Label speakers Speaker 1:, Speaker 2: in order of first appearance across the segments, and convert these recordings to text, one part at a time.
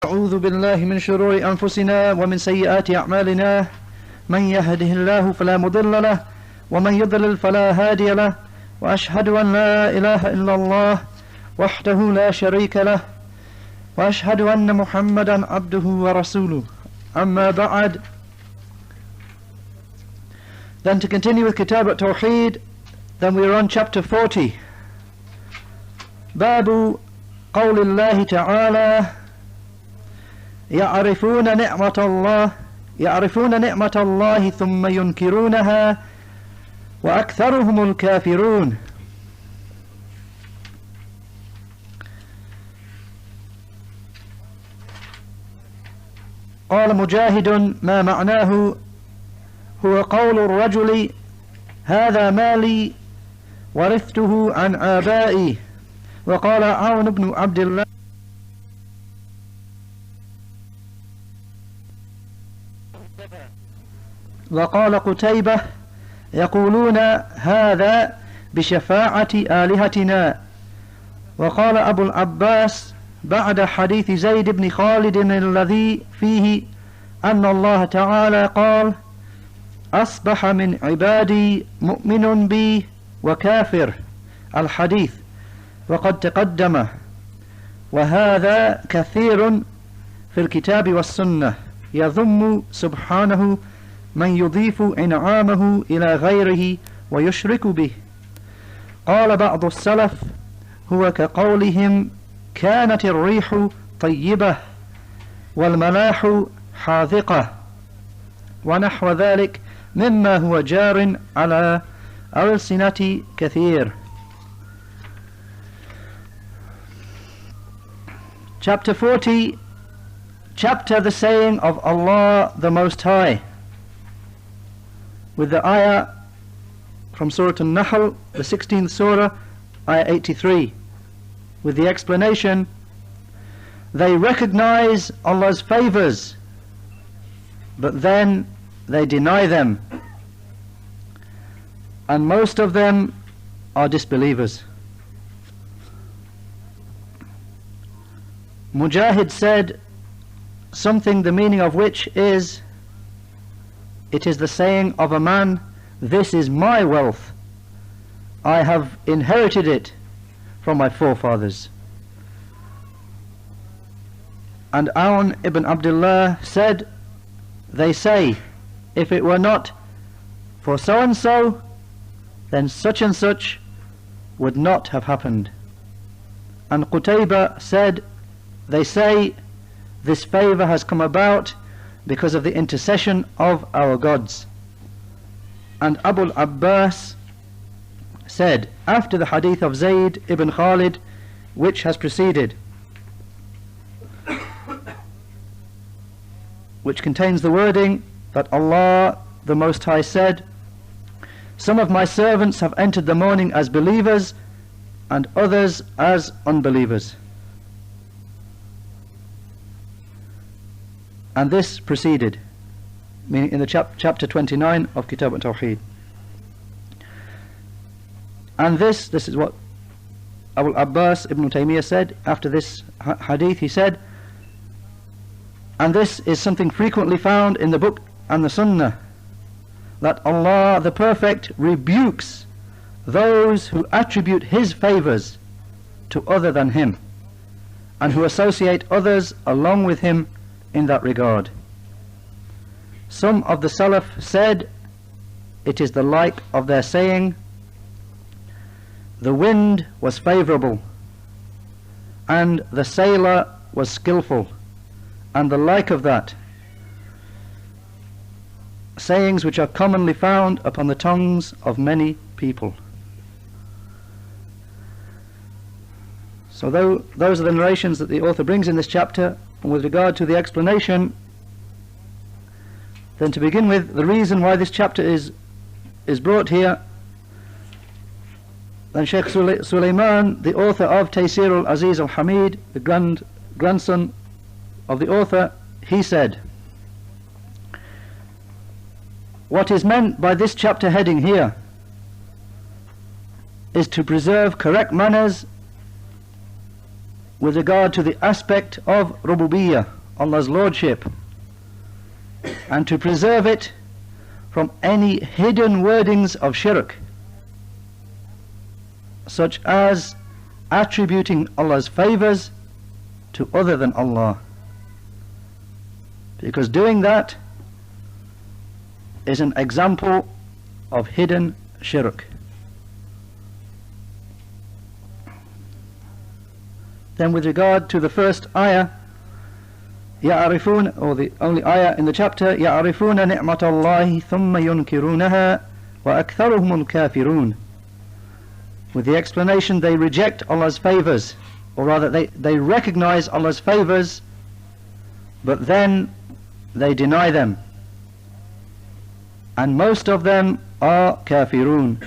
Speaker 1: أعوذ بالله من شرور أنفسنا ومن سيئات أعمالنا من يهده الله فلا مضل له ومن يضلل فلا هادي له وأشهد أن لا إله إلا الله وحده لا شريك له وأشهد أن محمدا عبده ورسوله. أما بعد. Then to continue with Kitab at-Tawheed, then we are on chapter 40. باب قول الله تعالى يعرفون نعمة الله ثم ينكرونها وأكثرهم الكافرون. قال مجاهد ما معناه هو قول الرجل هذا مالي ورثته عن آبائي. وقال عون بن عبد الله وقال قتيبة يقولون هذا بشفاعة آلهتنا. وقال أبو العباس بعد حديث زيد بن خالد الذي فيه أن الله تعالى قال أصبح من عبادي مؤمن بي وكافر، الحديث، وقد تقدم، وهذا كثير في الكتاب والسنة يذم سبحانه من يضيف إنعامه إلى غيره ويشرك به. قال بعض السلف هو كقولهم كانت الريح طيبة والملاح حاذقة، ونحو ذلك مما هو جار على ألسنة كثير. Chapter 40, chapter the saying of Allah the Most High, with the ayah from Surah An-Nahl, the 16th Surah, ayah 83, with the explanation, they recognize Allah's favors, but then they deny them, and most of them are disbelievers. Mujahid said something the meaning of which is, it is the saying of a man, this is my wealth, I have inherited it from my forefathers. And Aun ibn Abdullah said, they say, if it were not for so and so, then such and such would not have happened. And Qutayba said, they say, this favor has come about because of the intercession of our gods. And Abu Abbas said, after the hadith of Zayd ibn Khalid, which has preceded, which contains the wording that Allah the Most High said, some of my servants have entered the morning as believers and others as unbelievers. And this preceded, meaning in the chapter 29 of Kitab at-Tawheed. And this is what Abu Abbas ibn Taymiyyah said after this hadith. He said, and this is something frequently found in the book and the Sunnah, that Allah the Perfect rebukes those who attribute His favors to other than Him, and who associate others along with Him in that regard. Some of the Salaf said it is the like of their saying, the wind was favorable and the sailor was skillful, and the like of that, sayings which are commonly found upon the tongues of many people. So those are the narrations that the author brings in this chapter. And with regard to the explanation, then to begin with, the reason why this chapter is brought here, then Sheikh Sulaiman, the author of Taysir al-Aziz al-Hamid, the grandson of the author, he said, what is meant by this chapter heading here is to preserve correct manners with regard to the aspect of rububiyyah, Allah's lordship, and to preserve it from any hidden wordings of shirk, such as attributing Allah's favours to other than Allah, because doing that is an example of hidden shirk. Then with regard to the first ayah, يعرفون, or the only ayah in the chapter, يعرفون نعمة الله ثم ينكرونها وأكثرهم الكافرون. With the explanation, they reject Allah's favours, or rather they recognize Allah's favours, but then they deny them, and most of them are kafirun,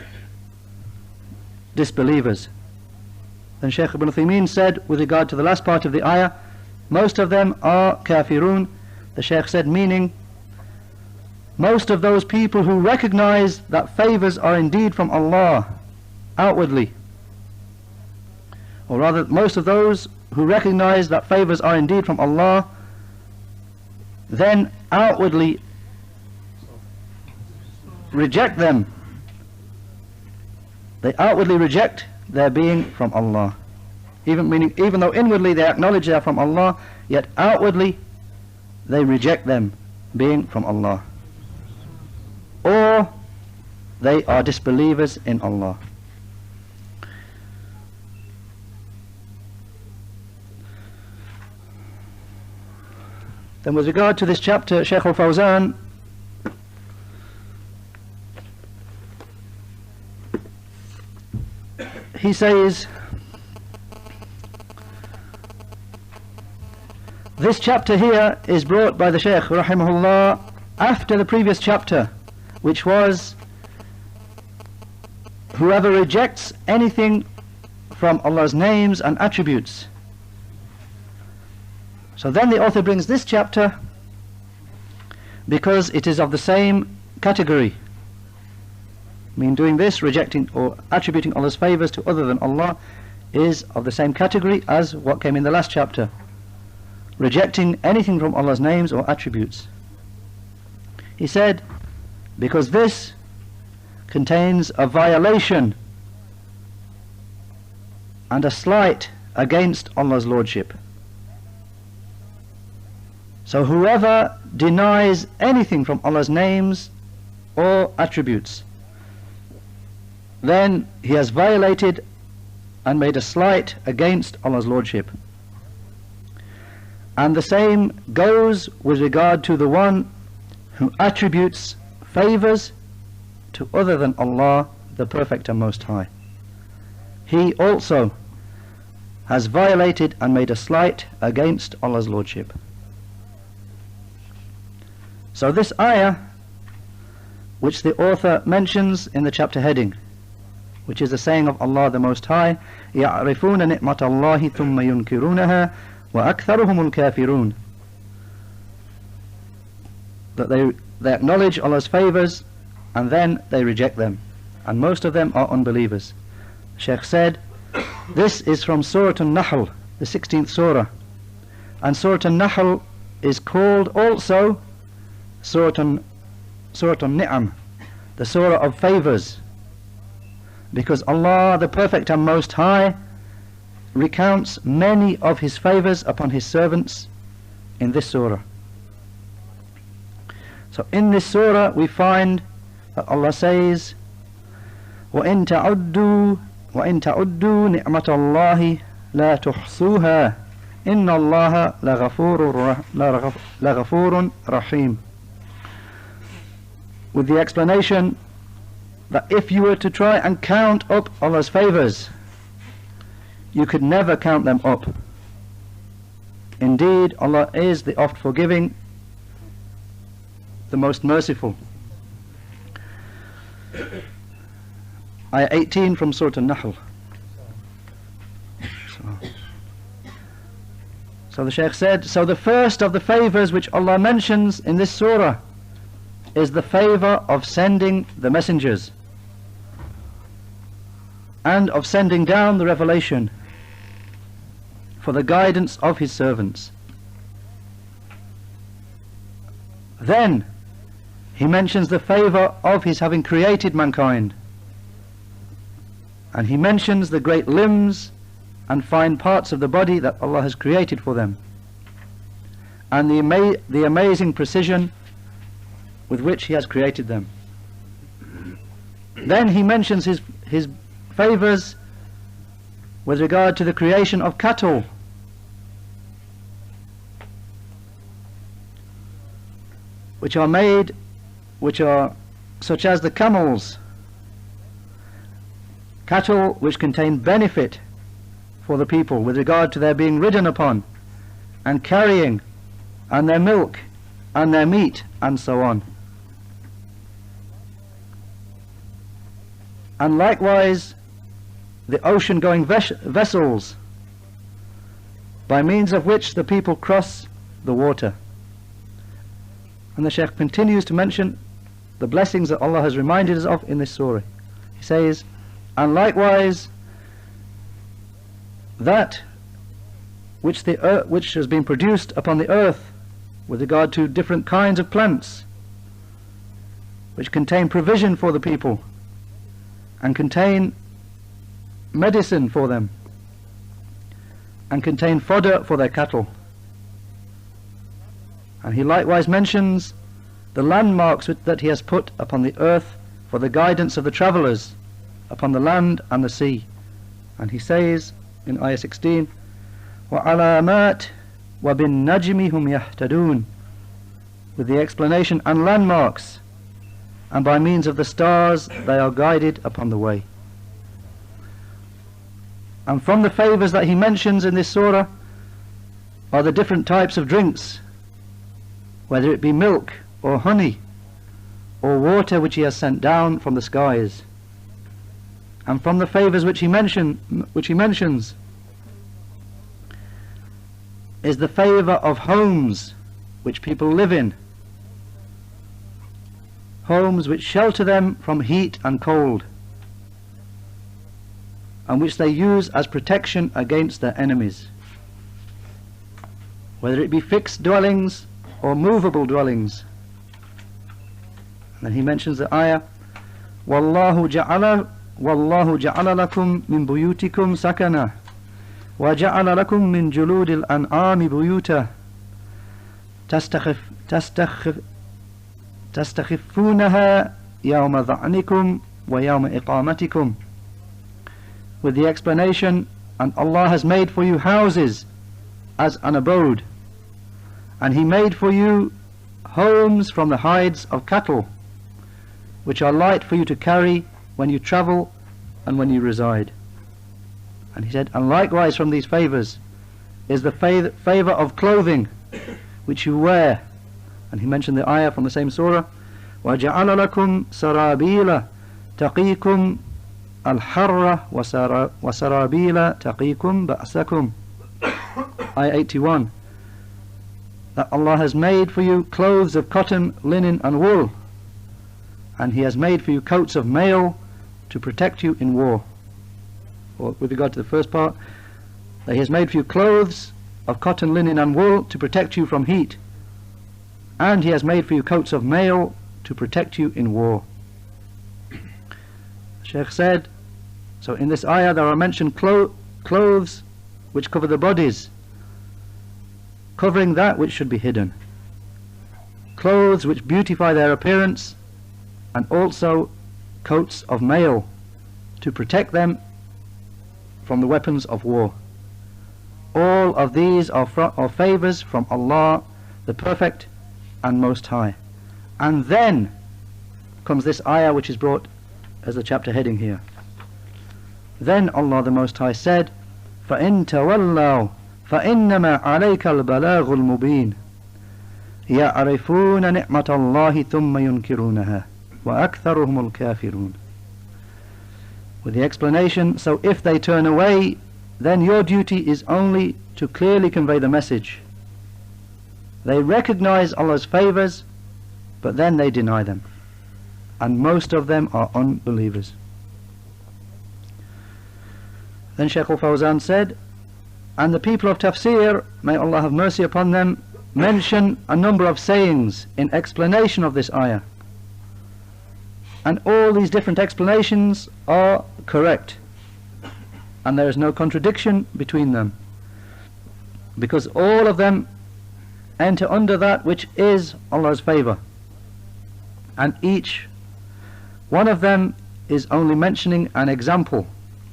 Speaker 1: disbelievers. Then Shaykh Ibn Uthaymeen said, with regard to the last part of the ayah, most of them are kafirun. The Shaykh said, meaning most of those people who recognize that favours are indeed from Allah outwardly, or rather most of those who recognize that favours are indeed from Allah, then outwardly reject them. They outwardly reject their being from Allah, even though inwardly they acknowledge they are from Allah, yet outwardly they reject them being from Allah, or they are disbelievers in Allah. Then with regard to this chapter, Shaykh al-Fawzan he says, this chapter here is brought by the Shaykh rahimahullah after the previous chapter, which was whoever rejects anything from Allah's names and attributes. So then the author brings this chapter because it is of the same category. I mean, doing this, rejecting or attributing Allah's favours to other than Allah, is of the same category as what came in the last chapter, rejecting anything from Allah's names or attributes. He said, because this contains a violation and a slight against Allah's lordship. So whoever denies anything from Allah's names or attributes, then he has violated and made a slight against Allah's lordship. And the same goes with regard to the one who attributes favours to other than Allah, the Perfect and Most High. He also has violated and made a slight against Allah's lordship. So this ayah, which the author mentions in the chapter heading, which is the saying of Allah the Most High, يَعْرِفُونَ نِعْمَةَ اللَّهِ ثُمَّ يُنْكِرُونَهَا وَأَكْثَرُهُمُ الْكَافِرُونَ, that they acknowledge Allah's favours and then they reject them, and most of them are unbelievers. The Shaykh said, this is from Surah An-Nahl, the 16th surah, and Surah An-Nahl is called also Surah An-Ni'am, the surah of favours, because Allah the Perfect and Most High recounts many of His favours upon His servants in this surah. So in this surah we find that Allah says, وَإِن تَعُدُّوا نِعْمَةَ اللَّهِ لَا تُحْصُوهَا إِنَّ اللَّهَ لَغَفُورٌ رَحِيمٌ, with the explanation that if you were to try and count up Allah's favours, you could never count them up. Indeed, Allah is the oft forgiving, the most merciful. Ayah 18 from Surah An-Nahl. So the Shaykh said, so the first of the favours which Allah mentions in this surah is the favour of sending the messengers and of sending down the revelation. for the guidance of his servants. Then he mentions the favour of his having created mankind, and he mentions the great limbs and fine parts of the body that Allah has created for them, and the amazing precision with which he has created them. Then he mentions his favours with regard to the creation of cattle, which are such as the camels, cattle which contain benefit for the people with regard to their being ridden upon and carrying, and their milk and their meat, and so on. And likewise the ocean-going vessels, by means of which the people cross the water. And the Shaykh continues to mention the blessings that Allah has reminded us of in this surah. He says, and likewise that which has been produced upon the earth with regard to different kinds of plants, which contain provision for the people and contain medicine for them and contain fodder for their cattle. And he likewise mentions the landmarks that he has put upon the earth for the guidance of the travellers upon the land and the sea. And he says in ayah 16, وَعَلَامَاتٍ وَبِالنَّجْمِ هُمْ يَهْتَدُونَ, with the explanation, and landmarks, and by means of the stars they are guided upon the way. And from the favours that he mentions in this surah are the different types of drinks, whether it be milk or honey or water which he has sent down from the skies. And from the favours which he mentions is the favour of homes which people live in, homes which shelter them from heat and cold, and which they use as protection against their enemies, whether it be fixed dwellings or movable dwellings. And then he mentions the ayah, وَاللَّهُ جَعَلَ لَكُم مِّن بُيُوتِكُمْ سَكَنًا وَجَعَلَ لَكُم مِّن جُلُودِ الْأَنْعَامِ بُيُوتًا تستخفونها يوم ظعنكم ويوم إقامتكم, with the explanation, and Allah has made for you houses as an abode, and he made for you homes from the hides of cattle, which are light for you to carry when you travel and when you reside. And he said, and likewise from these favours is the favour of clothing which you wear. And he mentioned the ayah from the same surah, وَجَعَلَ لَكُمْ سَرَابِيلَ تَقِيكُمْ الْحَرَّ وَسَرَابِيلَ تَقِيكُمْ بَأْسَكُمْ. Ayah 81. That Allah has made for you clothes of cotton, linen and wool, and he has made for you coats of mail to protect you in war. Or with regard to the first part, that he has made for you clothes of cotton, linen and wool to protect you from heat, and he has made for you coats of mail to protect you in war. The Shaykh said, so in this ayah there are mentioned clothes which cover the bodies, covering that which should be hidden, clothes which beautify their appearance, and also coats of mail to protect them from the weapons of war. All of these are favours from Allah, the Perfect and Most High. And then comes this ayah which is brought as the chapter heading here. Then Allah the Most High said, فَإِن تَوَلَّوْا فَإِنَّمَا عَلَيْكَ الْبَلَاغُ الْمُبِينُ يَعْرِفُونَ نِعْمَةَ اللَّهِ ثُمَّ يُنْكِرُونَهَا وَأَكْثَرُهُمُ الْكَافِرُونَ. With the explanation, so if they turn away, then your duty is only to clearly convey the message. They recognize Allah's favours, but then they deny them, and most of them are unbelievers. Then Shaykh al-Fawzan said, And the people of tafsir, may Allah have mercy upon them, mention a number of sayings in explanation of this ayah. And all these different explanations are correct. And there is no contradiction between them, because all of them enter under that which is Allah's favour, and each one of them is only mentioning an example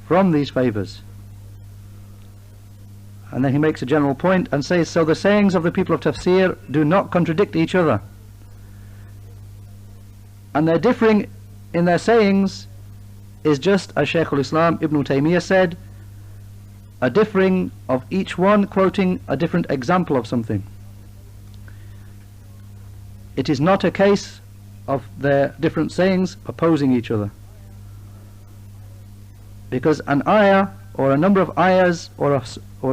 Speaker 1: from these favours. And then he makes a general point and says, so the sayings of the people of tafsir do not contradict each other, and their differing in their sayings is just as Shaykh al-Islam Ibn Taymiyyah said, a differing of each one quoting a different example of something. It is not a case of their different sayings opposing each other, because an ayah or a number of ayahs or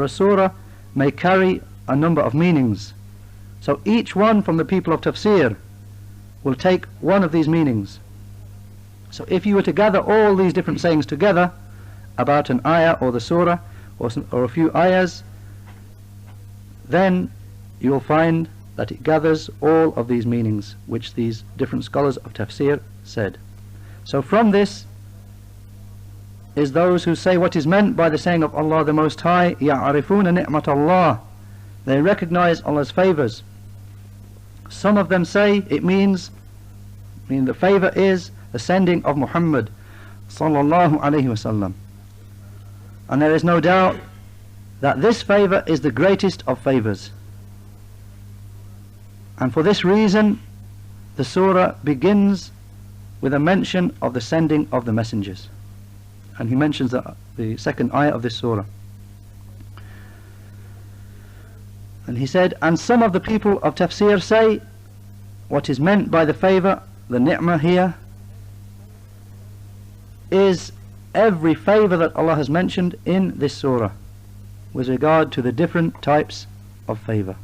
Speaker 1: a surah may carry a number of meanings. So each one from the people of tafsir will take one of these meanings. So if you were to gather all these different sayings together about an ayah or the surah or a few ayahs, then you will find that it gathers all of these meanings which these different scholars of tafsir said. So from this is those who say what is meant by the saying of Allah the Most High, يَعْرِفُونَ نِعْمَةَ اللَّهِ, they recognize Allah's favours. Some of them say it means the favour is the sending of Muhammad sallallahu alayhi wasallam. And there is no doubt that this favour is the greatest of favours. And for this reason the surah begins with a mention of the sending of the messengers. And he mentions the second ayah of this surah. And he said, and some of the people of tafsir say what is meant by the favour, the ni'mah here, is every favour that Allah has mentioned in this surah with regard to the different types of favour.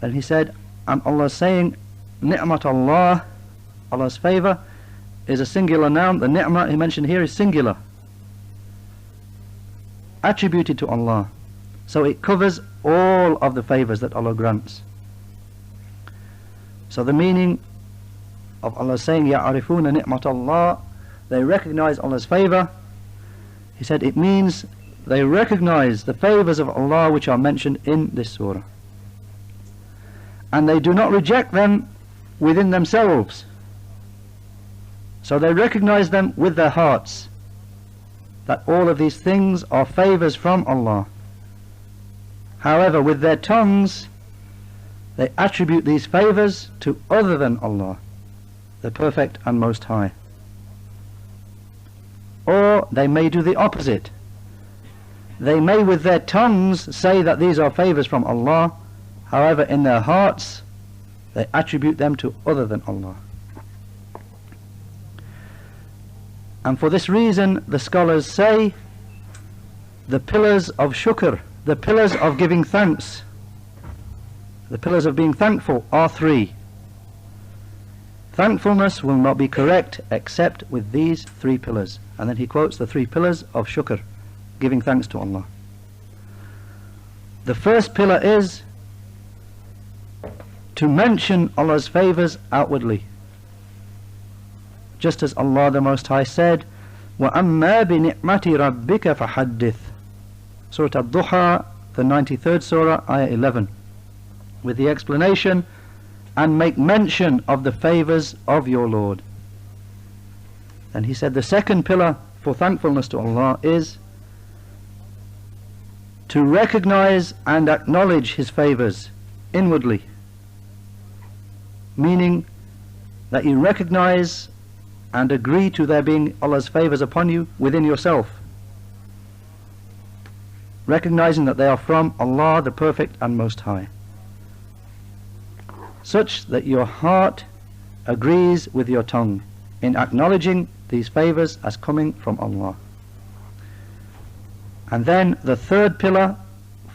Speaker 1: And he said, and Allah saying ni'mat Allah, Allah's favour, is a singular noun. The ni'mah he mentioned here is singular, attributed to Allah, so it covers all of the favours that Allah grants. So the meaning of Allah saying يَعْرِفُونَ نِعْمَةَ اللَّهِ, they recognize Allah's favour, he said it means they recognize the favours of Allah which are mentioned in this surah, and they do not reject them within themselves. So they recognize them with their hearts, that all of these things are favours from Allah. However, with their tongues they attribute these favours to other than Allah, the Perfect and Most High. Or they may do the opposite. They may with their tongues say that these are favours from Allah, however in their hearts they attribute them to other than Allah. And for this reason the scholars say the pillars of shukr, the pillars of giving thanks, the pillars of being thankful are three. Thankfulness will not be correct except with these three pillars. And then he quotes the three pillars of shukr, giving thanks to Allah. The first pillar is to mention Allah's favours outwardly, just as Allah the Most High said, وَأَمَّا بِنِعْمَةِ رَبِّكَ فَحَدِّثْ, Surah Ad-Duha, the 93rd Surah, Ayah 11, with the explanation, and make mention of the favours of your Lord. And he said the second pillar for thankfulness to Allah is to recognize and acknowledge His favours inwardly, meaning that you recognize and agree to there being Allah's favours upon you within yourself, recognizing that they are from Allah the Perfect and Most High, such that your heart agrees with your tongue in acknowledging these favours as coming from Allah. And then the third pillar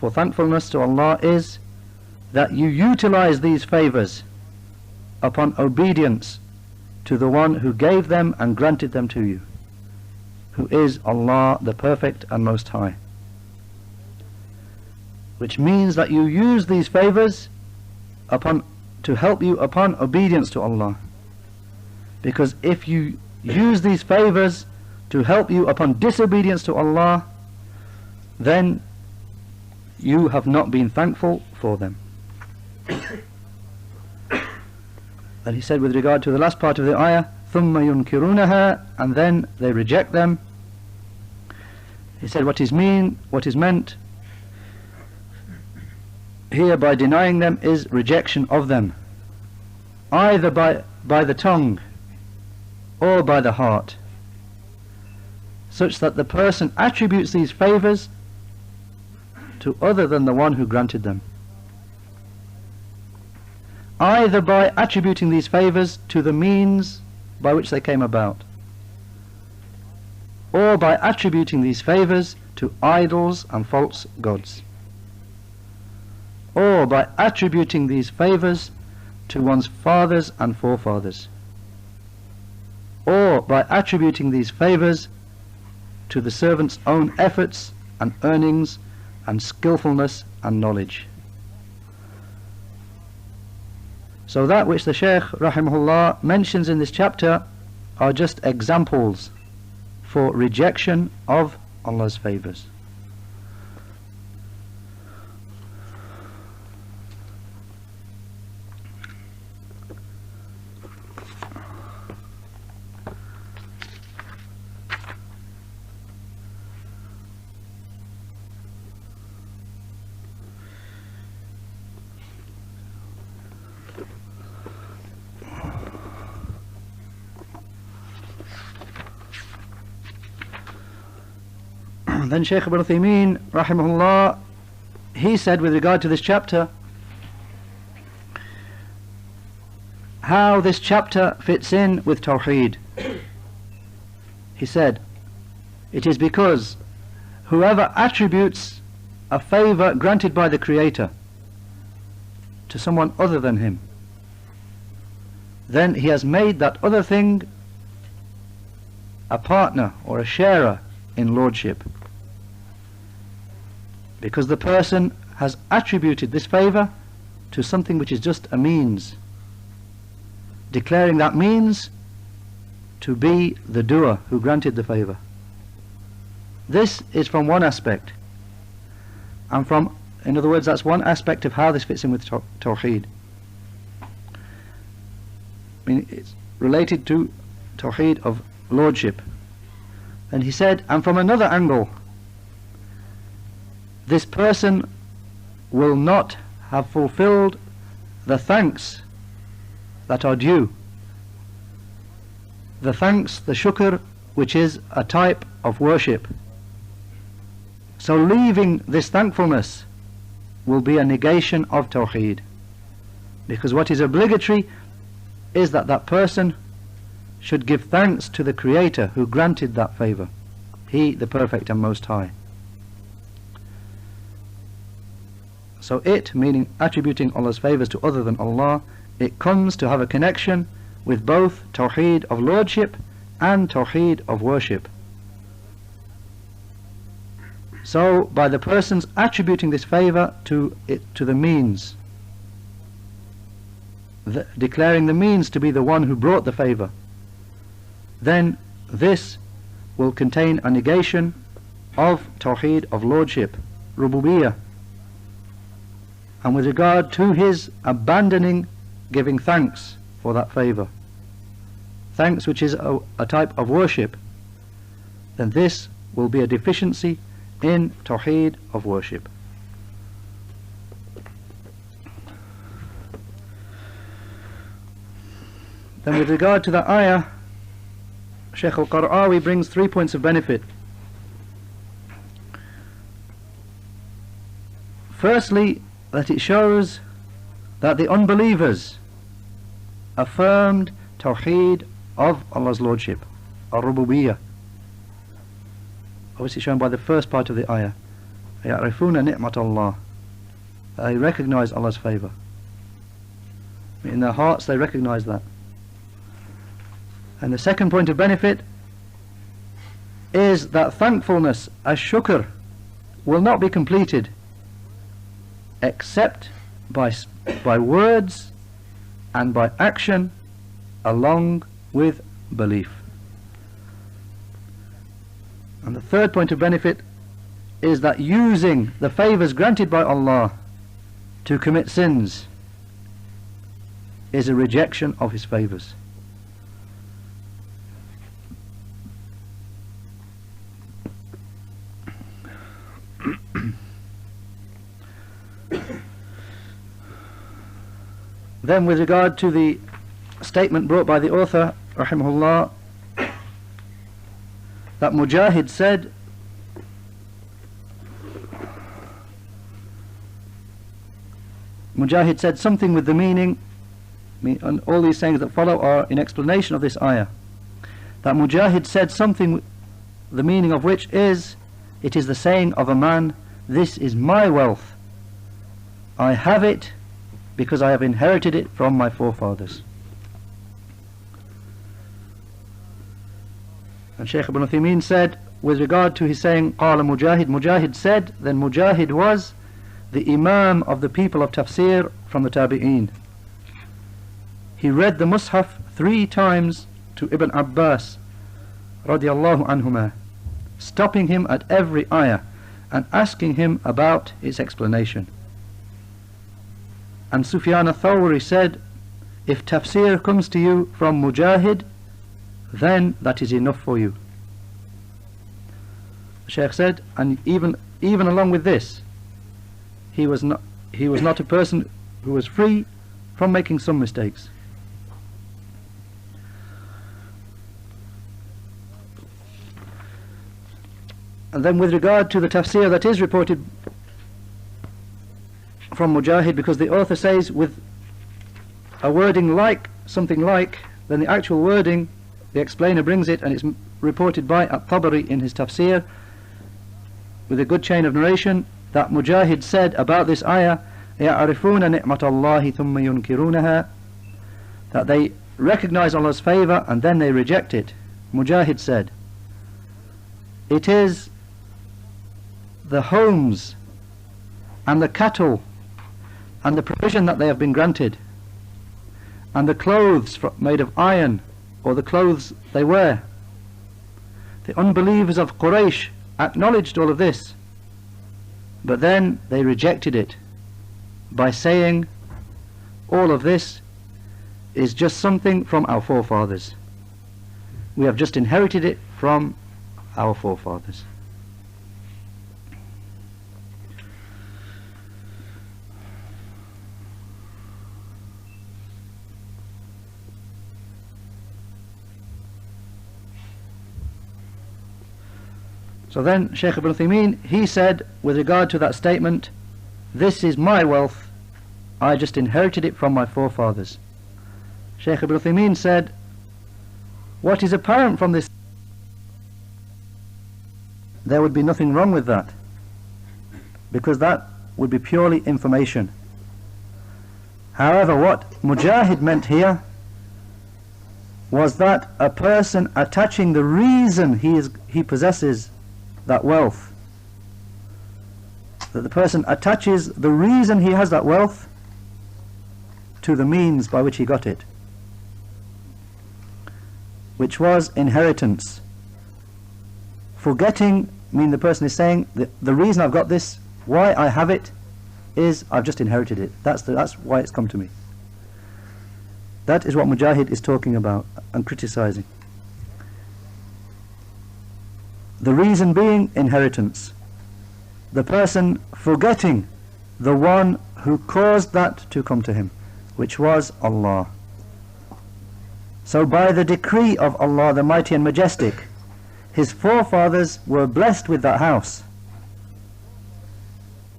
Speaker 1: for thankfulness to Allah is that you utilize these favours upon obedience to the one who gave them and granted them to you, who is Allah the Perfect and Most High. Which means that you use these favours to help you upon obedience to Allah. Because if you use these favours to help you upon disobedience to Allah, then you have not been thankful for them. And he said with regard to the last part of the ayah, ثُمَّ يُنْكِرُونَهَا, and then they reject them. He said what is meant here by denying them is rejection of them, either by the tongue or by the heart, such that the person attributes these favours to other than the one who granted them, either by attributing these favours to the means by which they came about, or by attributing these favours to idols and false gods, or by attributing these favours to one's fathers and forefathers, or by attributing these favours to the servant's own efforts and earnings and skillfulness and knowledge. So that which the Shaykh rahimahullah mentions in this chapter are just examples for rejection of Allah's favours. Then Shaykh Ibn Uthaymeen rahimahullah, he said with regard to this chapter, how this chapter fits in with Tawheed. He said, it is because whoever attributes a favour granted by the Creator to someone other than him, then he has made that other thing a partner or a sharer in lordship, because the person has attributed this favour to something which is just a means, declaring that means to be the doer who granted the favour. This is from one aspect, and in other words, that's one aspect of how this fits in with Tawheed. I mean, it's related to Tawheed of lordship. And he said, and from another angle, this person will not have fulfilled the thanks that are due, the thanks, the shukr, which is a type of worship. So leaving this thankfulness will be a negation of Tawheed, because what is obligatory is that that person should give thanks to the Creator who granted that favour, He the Perfect and Most High. So it, meaning attributing Allah's favours to other than Allah, it comes to have a connection with both Tawheed of Lordship and Tawheed of Worship. So by the person's attributing this favour to the means, declaring the means to be the one who brought the favour, then this will contain a negation of Tawheed of Lordship, Rububiyyah, and with regard to his abandoning giving thanks for that favour, thanks which is a type of worship, then this will be a deficiency in Tawheed of worship. Then with regard to the ayah, Shaykh al-Qara'awi brings 3 points of benefit. Firstly, that it shows that the unbelievers affirmed Tawheed of Allah's Lordship, Ar-Rububiyyah, obviously shown by the first part of the ayah, يَعْرِفُونَ نِعْمَةَ اللَّهِ, they recognize Allah's favour. In their hearts they recognize that. And the second point of benefit is that thankfulness, as shukr, will not be completed except by words and by action along with belief. And the third point of benefit is that using the favours granted by Allah to commit sins is a rejection of His favours. Then with regard to the statement brought by the author rahimahullah that Mujahid said something with the meaning, and all these sayings that follow are in explanation of this ayah, that Mujahid said something the meaning of which is, it is the saying of a man, this is my wealth, I have it because I have inherited it from my forefathers. And Shaykh Ibn Uthaymeen said with regard to his saying Qala Mujahid, Mujahid said, then Mujahid was the Imam of the people of Tafsir from the Tabi'een. He read the Mus'haf 3 times to Ibn Abbas radiyallahu anhuma, stopping him at every ayah and asking him about its explanation. And Sufyan al-Thawri said, if tafsir comes to you from Mujahid, then that is enough for you. The Shaykh said, and even along with this, he was not a person who was free from making some mistakes. And then with regard to the tafsir that is reported from Mujahid, because the author says with a wording like, something like, then the actual wording, the explainer brings it, and it's reported by At-Tabari in his tafsir with a good chain of narration, that Mujahid said about this ayah, يَعْرِفُونَ نِعْمَةَ اللَّهِ ثُمَّ يُنْكِرُونَهَا, that they recognize Allah's favour and then they reject it. Mujahid said, it is the homes and the cattle and the provision that they have been granted and the clothes made of iron or the clothes they wear. The unbelievers of Quraysh acknowledged all of this, but then they rejected it by saying all of this is just something from our forefathers. We have just inherited it from our forefathers. So then Shaykh Ibn Uthaymeen, he said with regard to that statement, this is my wealth, I just inherited it from my forefathers. Shaykh Ibn Uthaymeen said, what is apparent from this, there would be nothing wrong with that, because that would be purely information. However, what Mujahid meant here was that a person attaching the reason he possesses that wealth, that the person attaches the reason he has that wealth to the means by which he got it, which was inheritance. Forgetting, the person is saying the reason I've got this, why I have it, is I've just inherited it. That's why it's come to me. That is what Mujahid is talking about and criticizing. The reason being inheritance. The person forgetting the one who caused that to come to him, which was Allah. So by the decree of Allah the Mighty and Majestic, his forefathers were blessed with that house,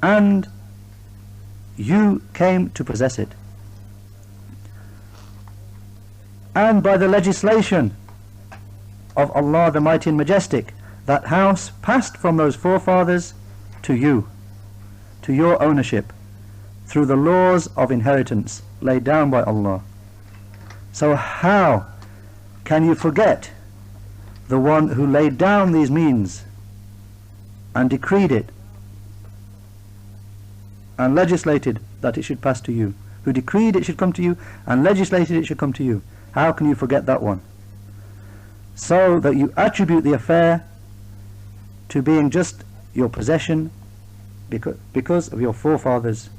Speaker 1: and you came to possess it. And by the legislation of Allah the Mighty and Majestic, that house passed from those forefathers to you, to your ownership, through the laws of inheritance laid down by Allah. So how can you forget the one who laid down these means and decreed it and legislated that it should pass to you, who decreed it should come to you and legislated it should come to you. How can you forget that one? So that you attribute the affair to being just your possession because of your forefathers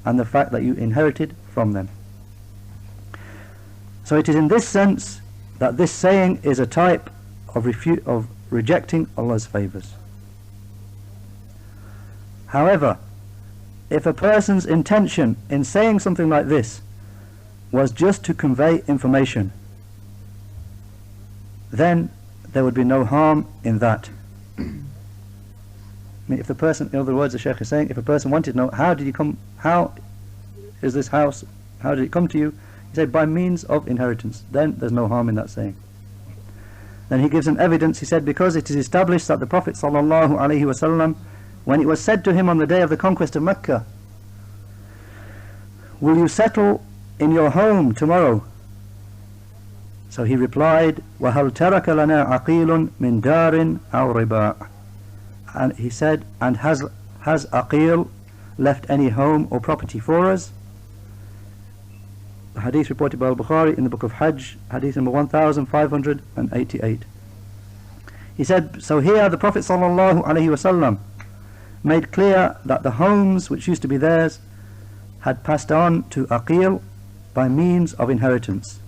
Speaker 1: and the fact that you inherited from them. So it is in this sense that this saying is a type of rejecting Allah's favours. However, if a person's intention in saying something like this was just to convey information, then there would be no harm in that. I mean, if the person, in other words, the Shaykh is saying, if a person wanted to know how did you come, how is this house, how did it come to you, he said by means of inheritance, then there's no harm in that saying. Then he gives an evidence. He said, because it is established that the Prophet sallallahu alaihi wasallam, when it was said to him on the day of the conquest of Mecca, will you settle in your home tomorrow? So he replied, وَهَلْ تَرَكَ لَنَا عَقِيلٌ مِنْ دَارٍ أَوْ رِبَاءٍ. And he said, and has Aqil left any home or property for us? The hadith reported by Al-Bukhari in the book of Hajj, hadith number 1588. He said, so here the Prophet sallallahu alaihi wasallam made clear that the homes which used to be theirs had passed on to Aqil by means of inheritance.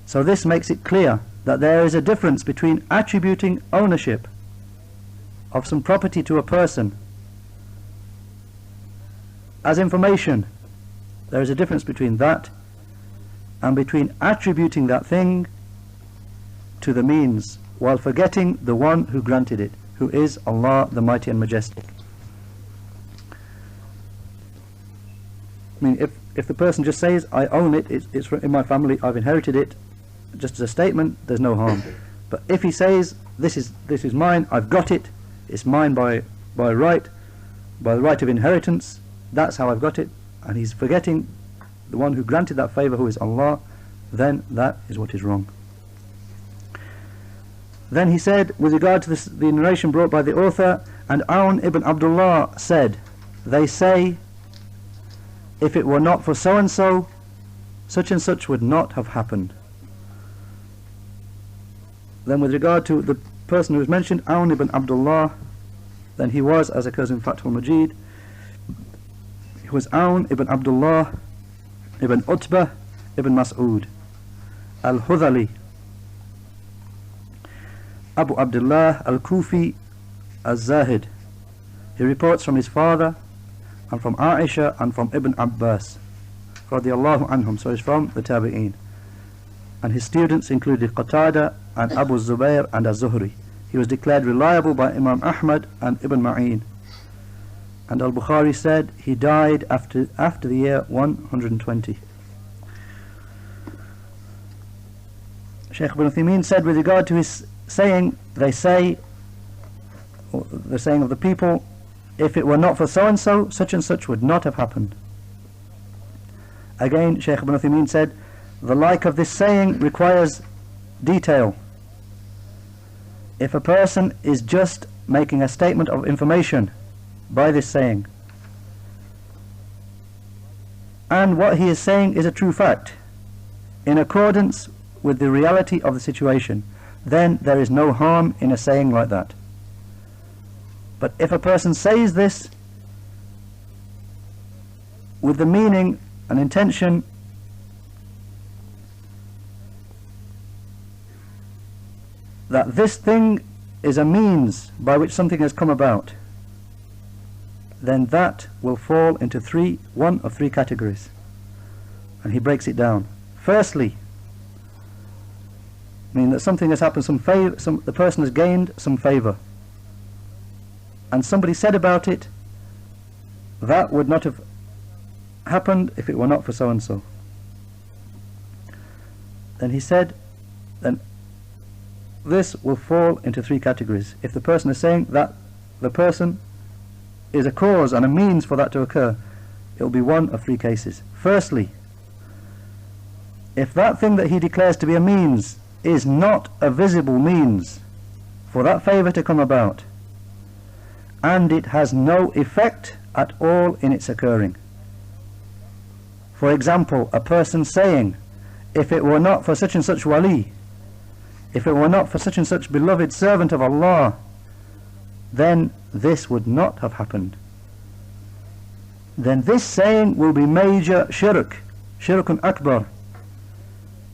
Speaker 1: So this makes it clear that there is a difference between attributing ownership of some property to a person as information. There is a difference between that and between attributing that thing to the means while forgetting the one who granted it, who is Allah the Mighty and Majestic. I mean, if the person just says, I own it, it's in my family, I've inherited it, just as a statement, there's no harm. But if he says, this is mine, I've got it, it's mine by right, by the right of inheritance, that's how I've got it, and he's forgetting the one who granted that favour, who is Allah, then that is what is wrong. Then he said, with regard to the narration brought by the author, and Aun ibn Abdullah said, they say, if it were not for so and so, such and such would not have happened. Then with regard to the person who was mentioned, Aun ibn Abdullah, then he was, as occurs in Fath al-Majid, he was Aun ibn Abdullah ibn Utbah ibn Mas'ud al-Hudhali Abu Abdullah al-Kufi al-Zahid. He reports from his father and from Aisha and from Ibn Abbas radiyallahu anhum, so he's from the Tabi'een. And his students included Qatada and Abu Zubair and Az-Zuhri. He was declared reliable by Imam Ahmad and Ibn Ma'in. And Al-Bukhari said he died after the year 120. Shaykh ibn Uthaymeen said with regard to his saying, they say, or the saying of the people, if it were not for so and so, such and such would not have happened. Again, Shaykh ibn Uthaymeen said, the like of this saying requires detail. If a person is just making a statement of information by this saying, and what he is saying is a true fact, in accordance with the reality of the situation, then there is no harm in a saying like that. But if a person says this with the meaning and intention that this thing is a means by which something has come about, then that will fall into one of three categories. And he breaks it down. Firstly, meaning that something has happened, the person has gained some favour, and somebody said about it, that would not have happened if it were not for so and so. Then he said, then this will fall into three categories. If the person is saying that the person is a cause and a means for that to occur, it will be one of three cases. Firstly, if that thing that he declares to be a means is not a visible means for that favour to come about, and it has no effect at all in its occurring. For example, a person saying, if it were not for such and such wali, if it were not for such and such beloved servant of Allah, then this would not have happened. Then this saying will be major shirk, shirkun akbar,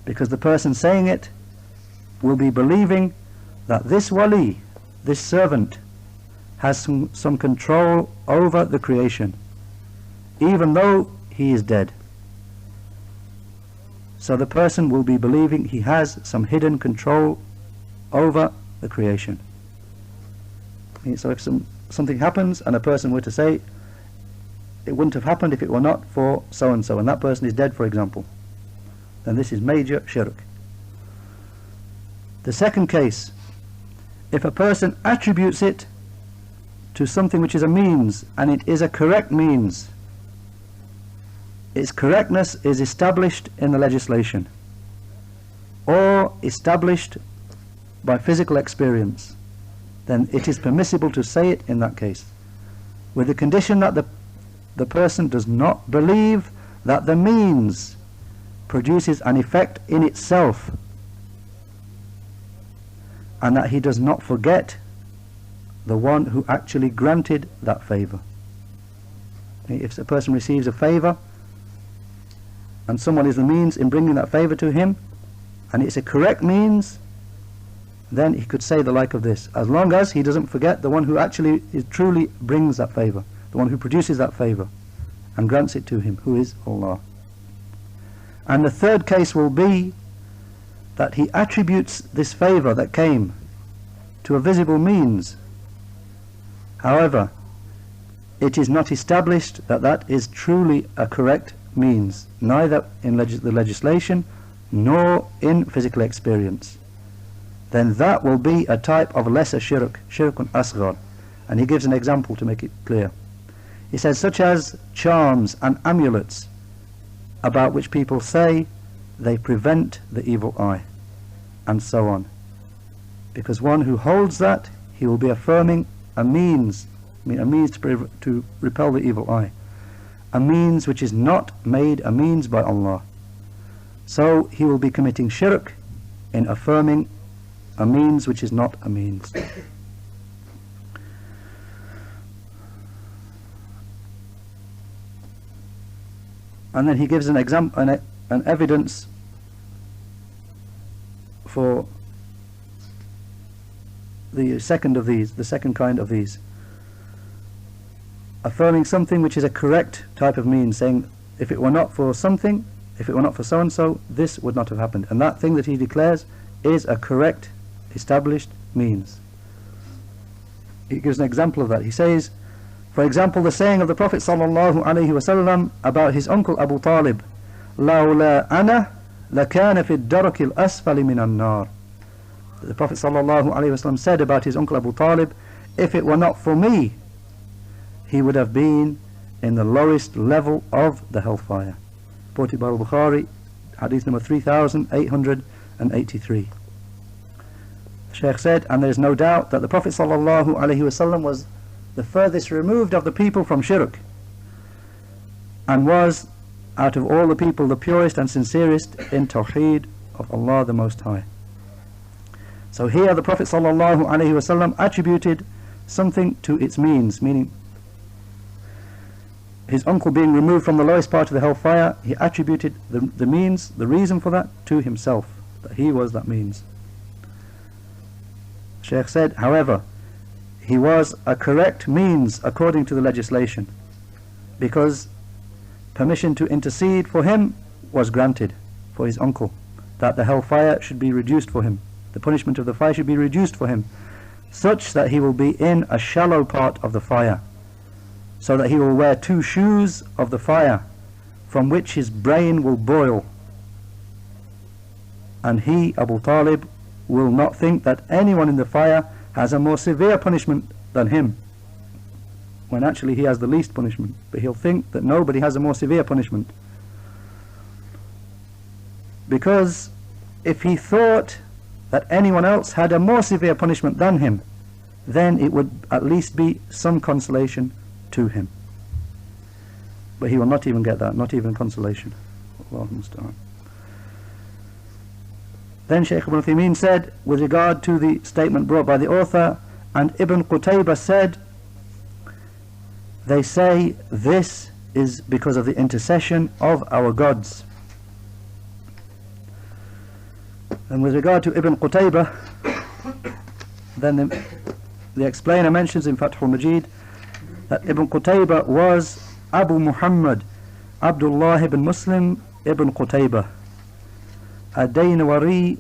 Speaker 1: because the person saying it will be believing that this wali, this servant, has some control over the creation, even though he is dead. So the person will be believing he has some hidden control over the creation. So if something happens and a person were to say, it wouldn't have happened if it were not for so and so, and that person is dead, for example, then this is major shirk. The second case, if a person attributes it to something which is a means, and it is a correct means, its correctness is established in the legislation or established by physical experience, then it is permissible to say it in that case, with the condition that the person does not believe that the means produces an effect in itself, and that he does not forget the one who actually granted that favour. If a person receives a favour and someone is the means in bringing that favour to him, and it's a correct means, then he could say the like of this, as long as he doesn't forget the one who actually truly brings that favour, the one who produces that favour and grants it to him, who is Allah. And the third case will be that he attributes this favour that came to a visible means. However, it is not established that that is truly a correct means, neither in the legislation nor in physical experience. Then that will be a type of lesser shirk, shirkun asghar. And he gives an example to make it clear. He says, such as charms and amulets, about which people say they prevent the evil eye, and so on. Because one who holds that, he will be affirming a means to repel the evil eye, a means which is not made a means by Allah. So he will be committing shirk in affirming a means which is not a means. And then he gives an example, an evidence for the second kind of these, affirming something which is a correct type of means, saying, if it were not for something, if it were not for so and so, this would not have happened. And that thing that he declares is a correct, established means. He gives an example of that. He says, for example, the saying of the Prophet sallallahu alaihi wasallam about his uncle Abu Talib, "Lawla ana lakana fi ad-darki al-asfali min an-nar." The Prophet sallallahu alaihi wasallam said about his uncle Abu Talib, if it were not for me, he would have been in the lowest level of the hellfire. Reported by Al-Bukhari, hadith number 3883. The Shaykh said, and there is no doubt that the Prophet sallallahu alaihi wasallam was the furthest removed of the people from shirk, and was out of all the people the purest and sincerest in tawheed of Allah the Most High. So here the Prophet sallallahu alaihi wasallam attributed something to its means, meaning his uncle being removed from the lowest part of the hellfire, he attributed the means, the reason for that, to himself, that he was that means. Shaykh said, however, he was a correct means according to the legislation, because permission to intercede for him was granted for his uncle, that the hellfire should be reduced for him, the punishment of the fire should be reduced for him, such that he will be in a shallow part of the fire, so that he will wear 2 shoes of the fire, from which his brain will boil, and he, Abu Talib, will not think that anyone in the fire has a more severe punishment than him, when actually he has the least punishment, but he'll think that nobody has a more severe punishment. Because if he thought that anyone else had a more severe punishment than him, then it would at least be some consolation to him. But he will not even get that, not even consolation. Allahu musta'an. Then Shaykh Ibn Uthaymeen said, with regard to the statement brought by the author, and Ibn Qutaybah said, they say this is because of the intercession of our gods. And with regard to Ibn Qutaybah, then the explainer mentions in Fath al-Majid that Ibn Qutaybah was Abu Muhammad Abdullah ibn Muslim ibn Qutaybah Ad-Daynawari,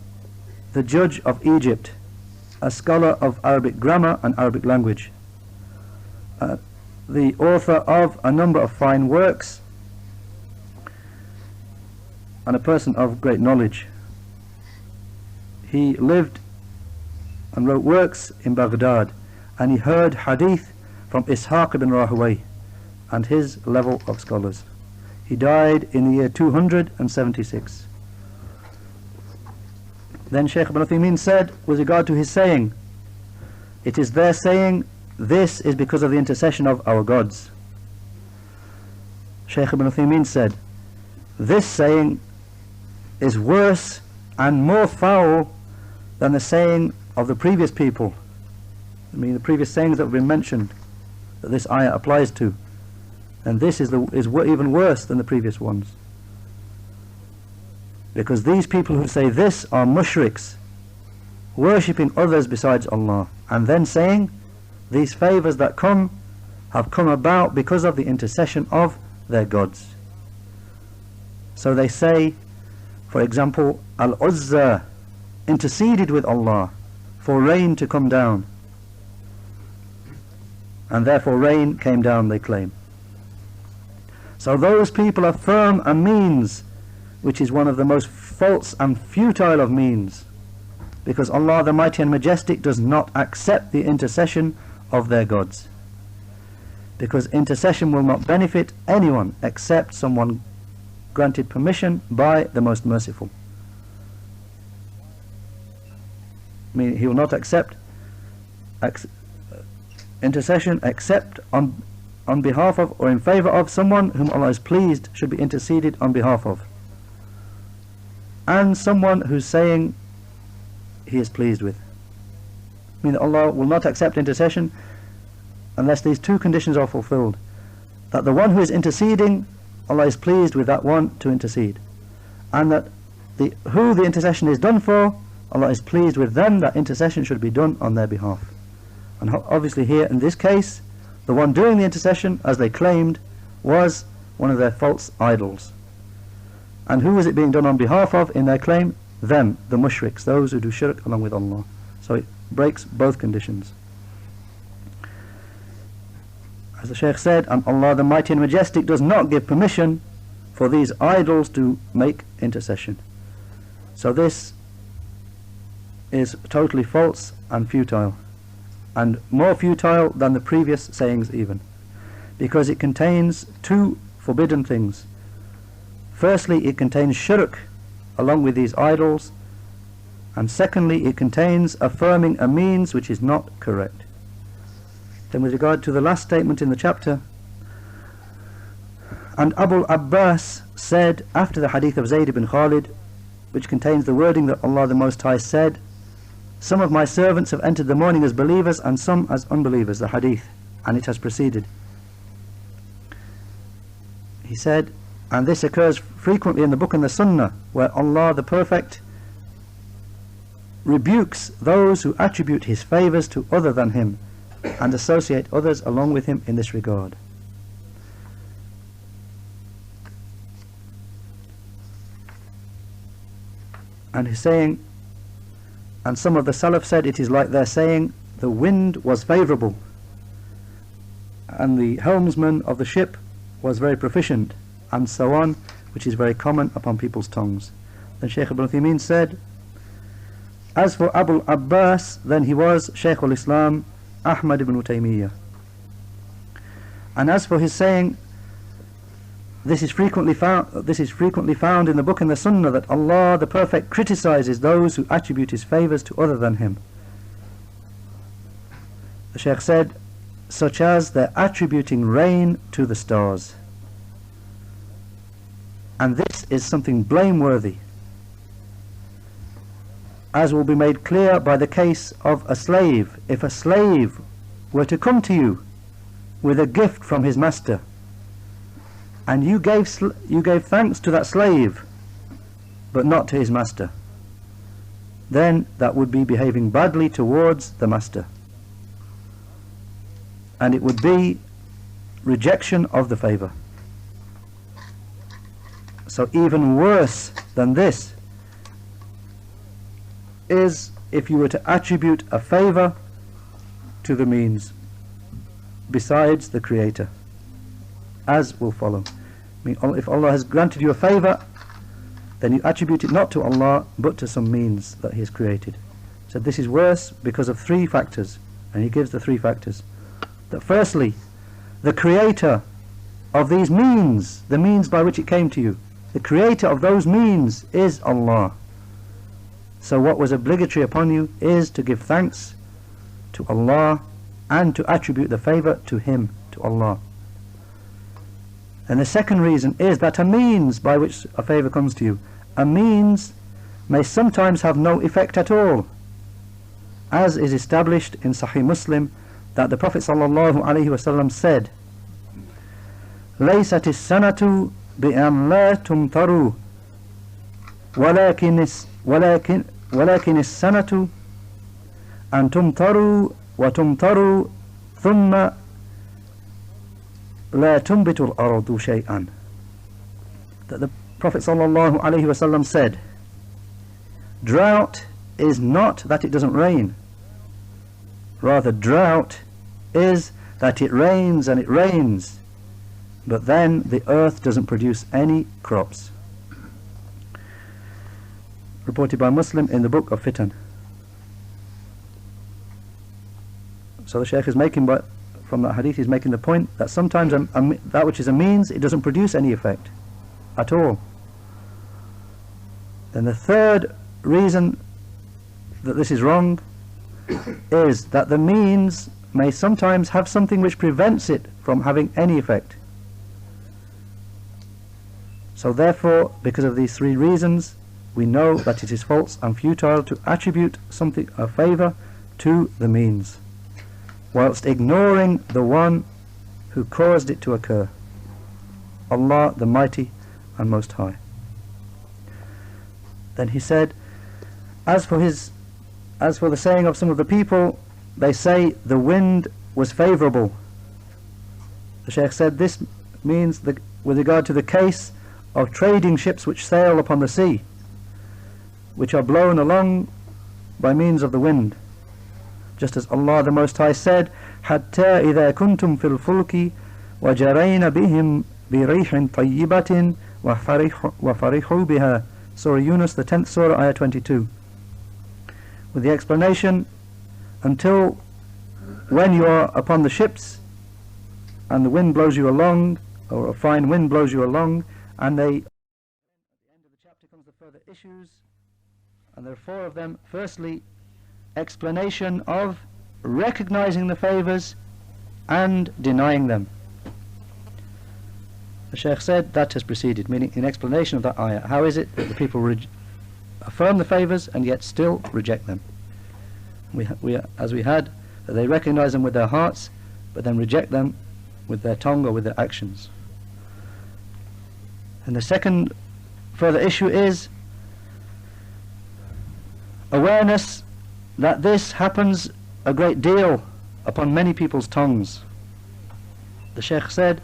Speaker 1: the judge of Egypt, a scholar of Arabic grammar and Arabic language, the author of a number of fine works, and a person of great knowledge. He lived and wrote works in Baghdad, and he heard hadith from Ishaq ibn Rahawayh and his level of scholars. He died in the year 276. Then Shaykh Ibn Uthaymeen said, with regard to his saying, it is their saying, this is because of the intercession of our gods. Shaykh Ibn Uthaymeen said, this saying is worse and more foul than the saying of the previous people. I mean, the previous sayings that have been mentioned, that this ayah applies to. And this is even worse than the previous ones. Because these people who say this are mushriks, worshipping others besides Allah, and then saying these favours that come have come about because of the intercession of their gods. So they say, for example, Al-Uzza interceded with Allah for rain to come down, and therefore rain came down, they claim. So those people affirm a means which is one of the most false and futile of means, because Allah the Mighty and Majestic does not accept the intercession of their gods, because intercession will not benefit anyone except someone granted permission by the Most Merciful. I mean, he will not accept intercession except on behalf of or in favor of someone whom Allah is pleased should be interceded on behalf of, and someone who's saying he is pleased with. I mean, Allah will not accept intercession unless these two conditions are fulfilled: that the one who is interceding, Allah is pleased with that one to intercede, and that who the intercession is done for, Allah is pleased with them that intercession should be done on their behalf. And obviously here in this case, the one doing the intercession, as they claimed, was one of their false idols. And who was it being done on behalf of in their claim? Them, the mushriks, those who do shirk along with Allah. So it breaks both conditions. As the Shaykh said, and Allah the Mighty and Majestic does not give permission for these idols to make intercession. So this is totally false and futile, and more futile than the previous sayings even, because it contains two forbidden things. Firstly, it contains shirk along with these idols, and secondly, it contains affirming a means which is not correct. Then with regard to the last statement in the chapter, and Abu Abbas said after the hadith of Zayd ibn Khalid, which contains the wording that Allah the Most High said, some of my servants have entered the morning as believers and some as unbelievers, the hadith, and it has proceeded. He said, and this occurs frequently in the book and the Sunnah, where Allah the Perfect rebukes those who attribute his favours to other than him and associate others along with him in this regard. And he's saying, and some of the Salaf said it is like their saying, the wind was favourable and the helmsman of the ship was very proficient, and so on, which is very common upon people's tongues. Then Shaykh Ibn Uthaymeen said, as for Abu Abbas, then he was Shaykh al-Islam Ahmad ibn Taymiyyah. And as for his saying This is frequently found in the book and the Sunnah, that Allah the Perfect criticizes those who attribute His favours to other than Him. The Shaykh said, such as they're attributing rain to the stars. And this is something blameworthy, as will be made clear by the case of a slave. If a slave were to come to you with a gift from his master, and you gave thanks to that slave but not to his master, then that would be behaving badly towards the master, and it would be rejection of the favour. So even worse than this is if you were to attribute a favour to the means besides the Creator, as will follow. I mean, if Allah has granted you a favour, then you attribute it not to Allah but to some means that He has created. So this is worse because of three factors, and he gives the three factors. That firstly, the Creator of these means, the means by which it came to you, the Creator of those means is Allah. So what was obligatory upon you is to give thanks to Allah and to attribute the favour to Him, to Allah. And the second reason is that a means by which a favour comes to you, a means may sometimes have no effect at all, as is established in Sahih Muslim, that the Prophet ﷺ said, لَيْسَتِ السَّنَةُ بِأَنْ لَا تُمْطَرُوا ولكن السنة أن تمطروا وتمطروا ثم لا تنبت الأرض شيئا. That the Prophet ﷺ said, drought is not that it doesn't rain, rather drought is that it rains and it rains, but then the earth doesn't produce any crops. Reported by Muslim in the book of Fitan. So the Shaykh is making, from that hadith, he's making the point that sometimes that which is a means, it doesn't produce any effect at all. Then the third reason that this is wrong is that the means may sometimes have something which prevents it from having any effect. So therefore, because of these three reasons, we know that it is false and futile to attribute something, a favour, to the means, whilst ignoring the one who caused it to occur, Allah the Mighty and Most High. Then he said, as for the saying of some of the people, they say the wind was favourable. The Shaykh said this means with regard to the case of trading ships which sail upon the sea, which are blown along by means of the wind, just as Allah the Most High said, حَتَّى إِذَا كُنْتُمْ فِي الْفُلْكِ وَجَرَيْنَ بِهِمْ بِرِيحٍ طَيِّبَةٍ وَفَرِحُوا بِهَا. Surah Yunus, the 10th Surah, Ayah 22. With the explanation, until when you are upon the ships and the wind blows you along, or a fine wind blows you along, and at the end of the chapter comes the further issues, and there are four of them. Firstly, explanation of recognizing the favours and denying them. The Shaykh said that has preceded, meaning in explanation of that ayah. How is it that the people affirm the favours and yet still reject them? As we had, that they recognize them with their hearts but then reject them with their tongue or with their actions. And the second further issue is awareness that this happens a great deal upon many people's tongues. The Shaykh said,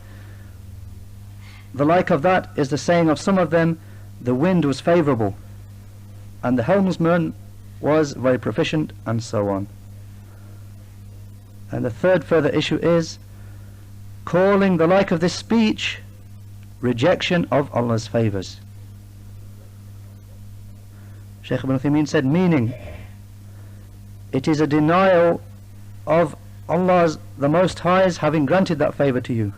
Speaker 1: the like of that is the saying of some of them, the wind was favourable, and the helmsman was very proficient, and so on. And the third further issue is calling the like of this speech rejection of Allah's favours. Shaykh Ibn Uthaymeen said, meaning it is a denial of Allah's, the Most High's, having granted that favour to you.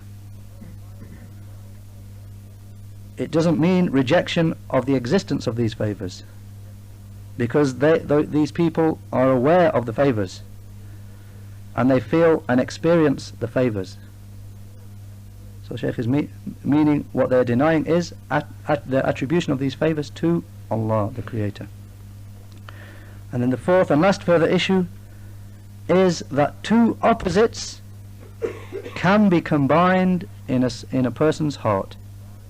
Speaker 1: it doesn't mean rejection of the existence of these favours, because these people are aware of the favours and they feel and experience the favours. So Shaykh is meaning what they're denying is the attribution of these favours to Allah, the Creator. And then the fourth and last further issue is that two opposites can be combined in a person's heart.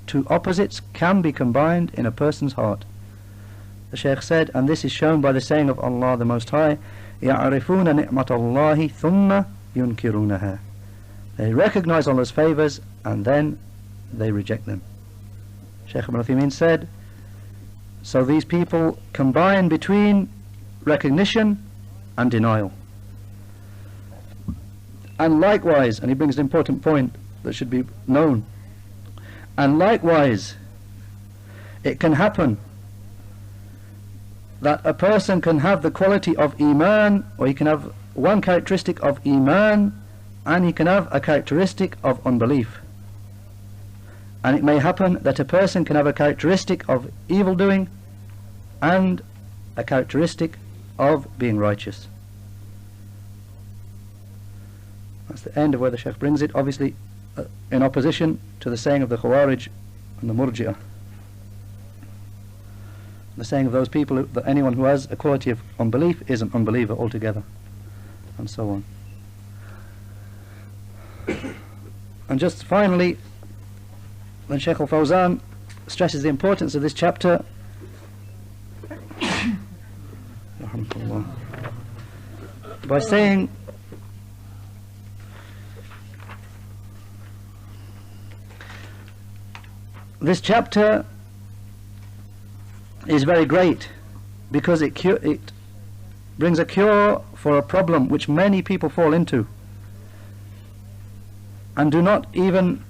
Speaker 1: Two opposites can be combined in a person's heart. The Shaykh said, and this is shown by the saying of Allah the Most High, يَعْرِفُونَ نِعْمَةَ اللَّهِ ثُمَّ يُنْكِرُونَهَا. They recognize Allah's favours and then they reject them. Shaykh Ibn Uthaymeen said, so these people combine between recognition and denial. And likewise, and he brings an important point that should be known, and likewise it can happen that a person can have the quality of Iman, or he can have one characteristic of Iman, and he can have a characteristic of unbelief. And it may happen that a person can have a characteristic of evil doing and a characteristic of being righteous. That's the end of where the Shaykh brings it, obviously in opposition to the saying of the Khawarij and the Murji'ah. The saying of those people that anyone who has a quality of unbelief is an unbeliever altogether, and so on. And just finally, when Shaykh al-Fawzan stresses the importance of this chapter, by saying this chapter is very great because it brings a cure for a problem which many people fall into and do not even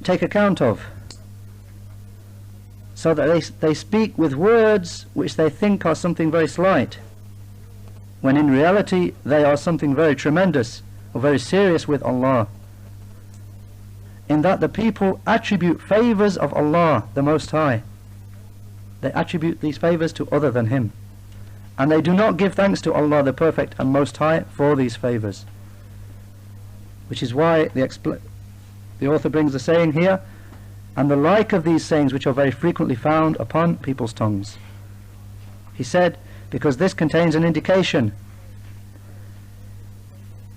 Speaker 1: take account of, so that they speak with words which they think are something very slight, when in reality they are something very tremendous or very serious with Allah, in that the people attribute favours of Allah the Most High. They attribute these favours to other than Him, and they do not give thanks to Allah the Perfect and Most High for these favours, which is why the author brings the saying here, and the like of these sayings which are very frequently found upon people's tongues. He said, because this contains an indication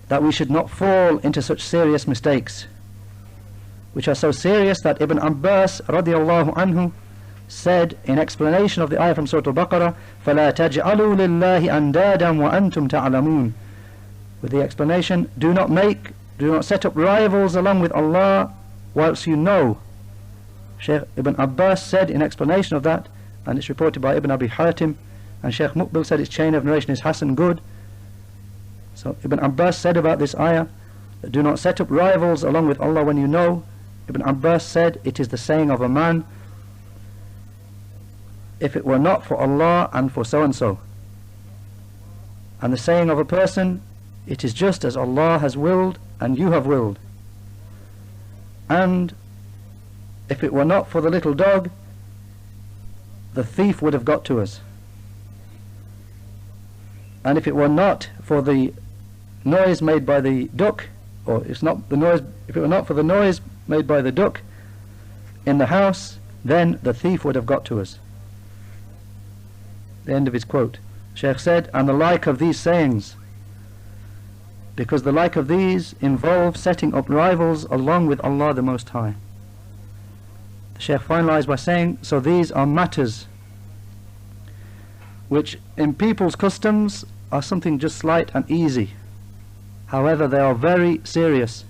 Speaker 1: that we should not fall into such serious mistakes, which are so serious that Ibn Abbas radiallahu anhu said in explanation of the ayah from Surah Al-Baqarah, فَلَا تَجْعَلُوا لِلَّهِ أَنْدَادًا وَأَنْتُمْ تَعْلَمُونَ, with the explanation, do not set up rivals along with Allah whilst you know. Shaykh Ibn Abbas said in explanation of that, and it's reported by Ibn Abi Hatim, and Shaykh Muqbil said its chain of narration is Hasan good. So Ibn Abbas said about this ayah, do not set up rivals along with Allah when you know. Ibn Abbas said it is the saying of a man, if it were not for Allah and for so and so, and the saying of a person, it is just as Allah has willed and you have willed, and if it were not for the little dog, the thief would have got to us, and if it were not for the noise made by the duck, or if it were not for the noise made by the duck in the house, then the thief would have got to us. The end of his quote. Shaykh said, and the like of these sayings, because the like of these involve setting up rivals along with Allah the Most High. The Shaykh finalized by saying, so these are matters which in people's customs are something just slight and easy. However, they are very serious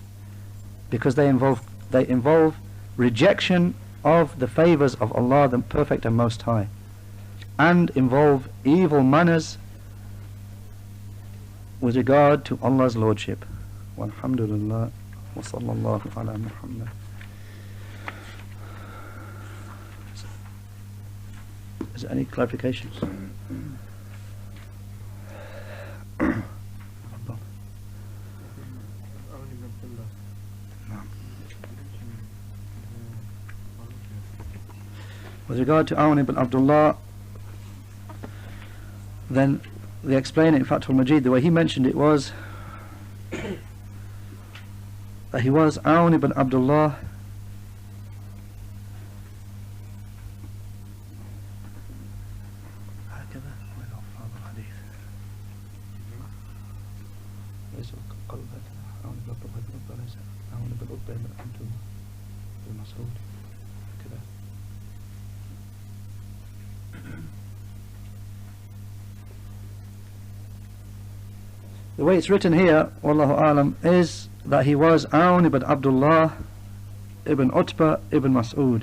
Speaker 1: because they involve rejection of the favours of Allah the Perfect and Most High, and involve evil manners with regard to Allah's Lordship. Walhamdulillah wa sallallahu ala Muhammad. Is there any clarifications? With regard to Awn ibn Abdullah, then they explain it in Fathul Majid. The way he mentioned it was that he was Awn ibn Abdullah the way it's written here, Wallahu Alam, is that he was Awn ibn Abdullah ibn Utbah ibn Mas'ud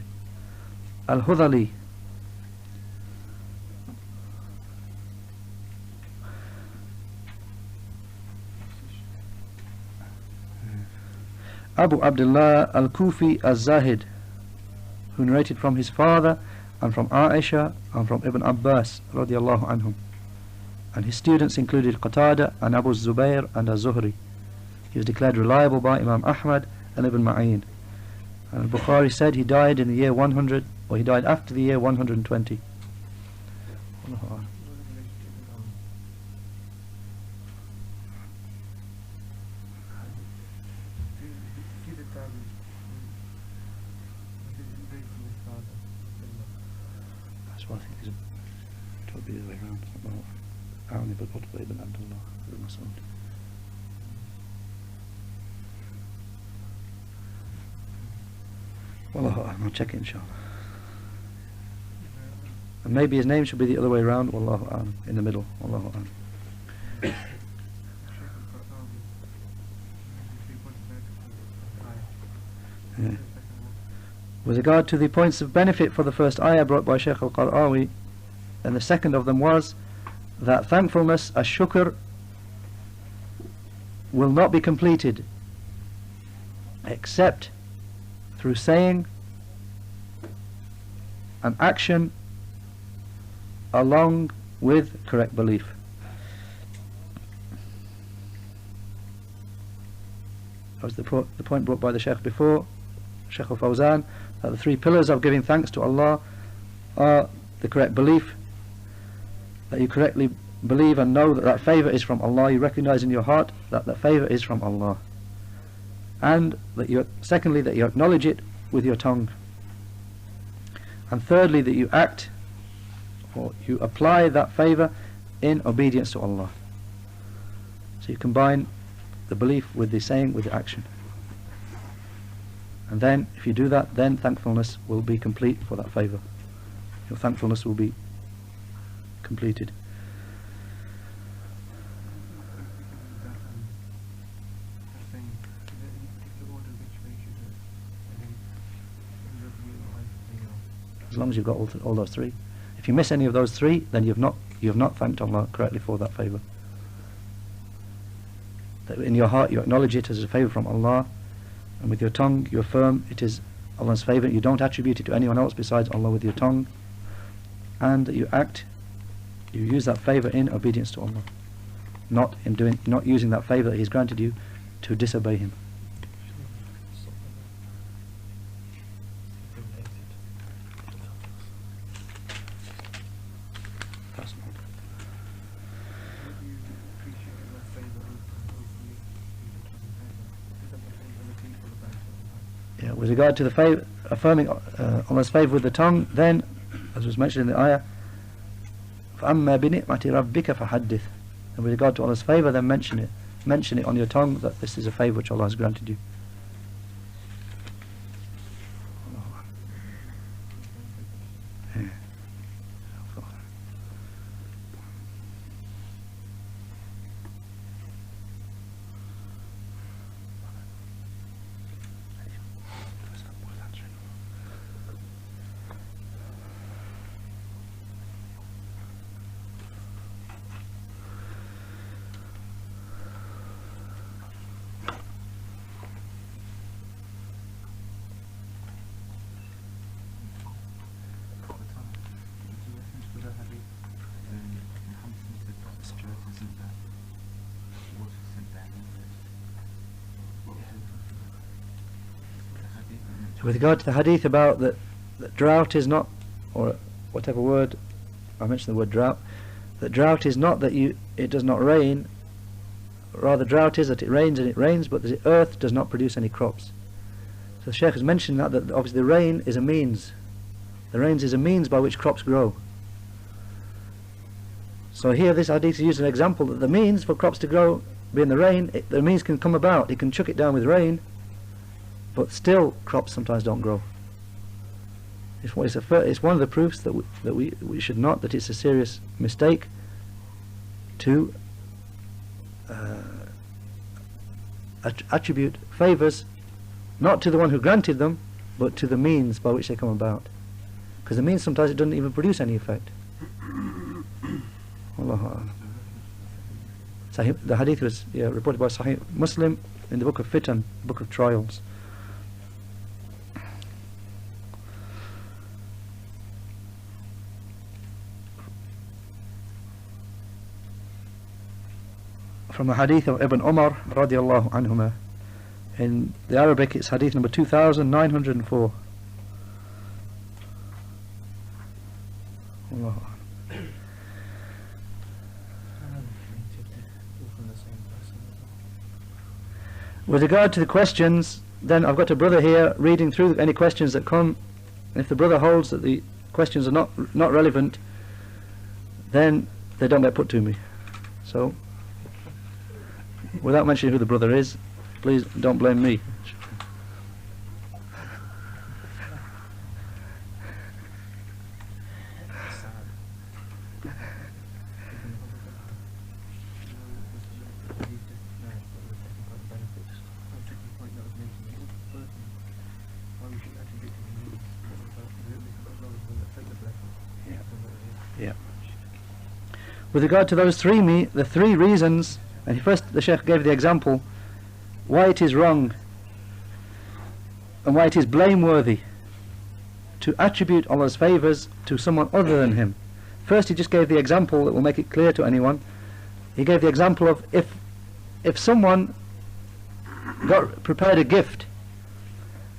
Speaker 1: al-Hudhali. Abu Abdullah al-Kufi al-Zahid, who narrated from his father and from Aisha and from Ibn Abbas radiyallahu anhum. And his students included Qatada and Abu Zubair and Az-Zuhri. He was declared reliable by Imam Ahmad and Ibn Ma'in. And Bukhari said he died in the year 100, or he died after the year 120. That's why I think it's totally the other way around. Awn ibn Utbah ibn Abdullah ibn Mas'ud. Wallahu A'lam, I'll check it inshallah. And maybe his name should be the other way around, Wallahu A'lam, in the middle, Wallahu A'lam. Yeah. With regard to the points of benefit for the first ayah brought by Shaykh al-Qara'awi, and the second of them was that thankfulness, as-shukr, will not be completed except through saying an action along with correct belief. That was the point brought by the Shaykh before, Shaykh al-Fawzan, that the three pillars of giving thanks to Allah are the correct belief, that you correctly believe and know that that favour is from Allah, you recognise in your heart that that favour is from Allah, and that you, secondly, that you acknowledge it with your tongue, and thirdly, that you act or you apply that favour in obedience to Allah. So you combine the belief with the saying, with the action, and then if you do that, then thankfulness will be complete for that favour. Your thankfulness will be completed. As long as you've got all those three. If you miss any of those three, then you have not thanked Allah correctly for that favour. That in your heart you acknowledge it as a favour from Allah, and with your tongue you affirm it is Allah's favour. You don't attribute it to anyone else besides Allah with your tongue, and that you act, you use that favour in obedience to Allah, not using that favour that He's granted you to disobey Him. Yeah, with regard to the affirming Allah's favour with the tongue, then, as was mentioned in the ayah, فَأَمَّا بِنِعْمَةِ رَبِّكَ فَحَدِّثْ. And with regard to Allah's favour, then mention it on your tongue, that this is a favour which Allah has granted you. Yeah. With regard to the hadith about that drought is not or whatever word, I mentioned the word drought, that drought is not that it does not rain, rather drought is that it rains and it rains, but the earth does not produce any crops. So the Shaykh has mentioned that obviously the rain is a means. The rain is a means by which crops grow. So here this hadith is used as an example that the means for crops to grow being the rain, the means can come about. He can chuck it down with rain, but still crops sometimes don't grow. It's one of the proofs that we should not, that it's a serious mistake to attribute favours not to the one who granted them, but to the means by which they come about. Because the means sometimes it doesn't even produce any effect. Allah. The hadith was reported by Sahih Muslim in the book of Fitan, book of trials. From a hadith of Ibn Umar radiallahu anhuma. In the Arabic it's hadith number 2904. Allah. With regard to the questions, then I've got a brother here reading through any questions that come. And if the brother holds that the questions are not relevant, then they don't get put to me. So, without mentioning who the brother is, please don't blame me. With regard to those the three reasons, and first the Shaykh gave the example why it is wrong and why it is blameworthy to attribute Allah's favours to someone other than him. First he just gave the example that will make it clear to anyone. He gave the example of if someone prepared a gift